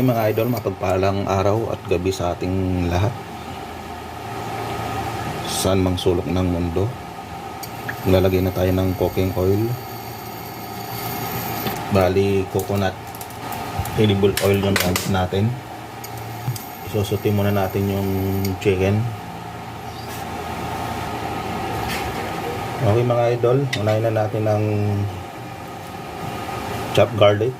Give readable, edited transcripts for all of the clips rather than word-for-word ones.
Okay mga idol, mapagpalang araw at gabi sa ating lahat. Saan mang sulok ng mundo. Lalagay na tayo ng cooking oil. Bali, coconut edible oil yung gamit natin. Isusuti muna natin yung chicken. Okay mga idol, unahin na natin ng chopped garlic.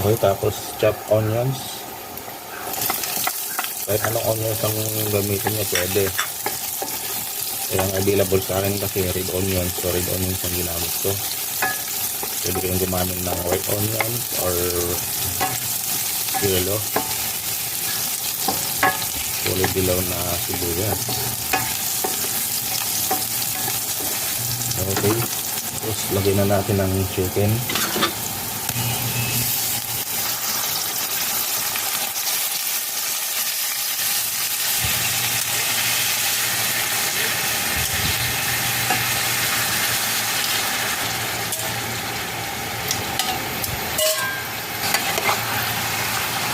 Okay, tapos chop onions. Kahit anong onions ang gamitin nyo, pwede. Kaya available sa akin kasi red onions. So red onions ang ginamit ko. Pwede kayong gumamit ng white onions or yellow. Kulay dilaw na sibuyas. Okay. Tapos lagyan na natin ng chicken.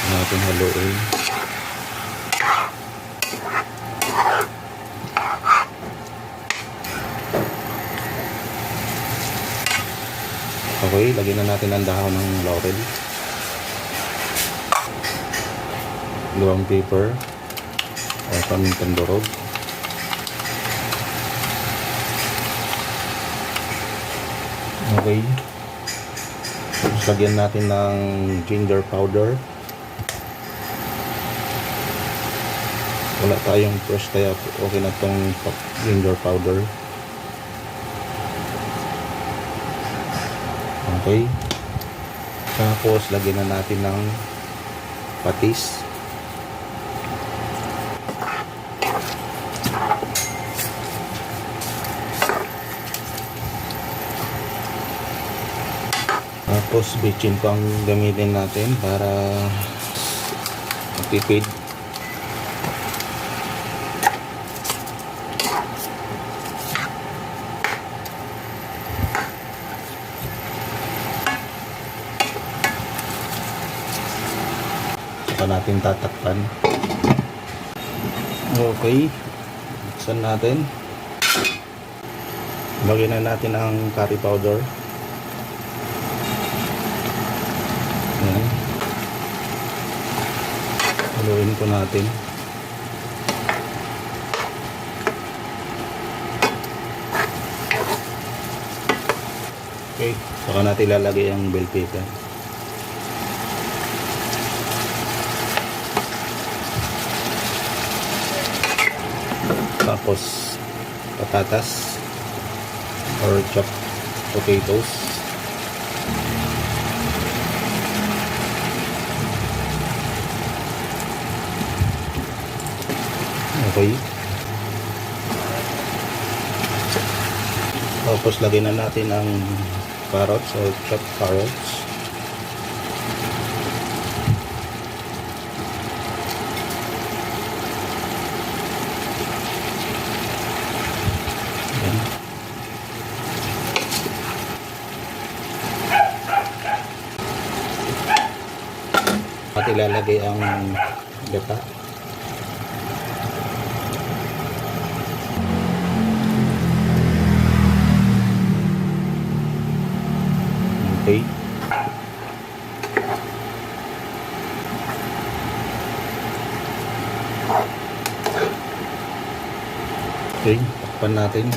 Natin haluin. Okay, lagyan na natin ang dahon ng laurel, bawang pepper o pamintang durog. Okay, tapos lagyan natin ng ginger powder. Wala tayong fresh kaya okay na tong ginger powder. Okay. Tapos lagyan na natin ng patis. Tapos bitchin pang gamitin natin para matipid. Saka natin tatakpan. Okay, buksan natin. Lagyan na natin ang curry powder. Ayan. Haluin po natin. Okay, saka natin lalagay ang bell pepper. Tapos patatas or chopped potatoes. Okay. Tapos lagyan na natin ang carrots or chopped carrots. At ilalagay ang gata. Okay. Okay, takpan natin.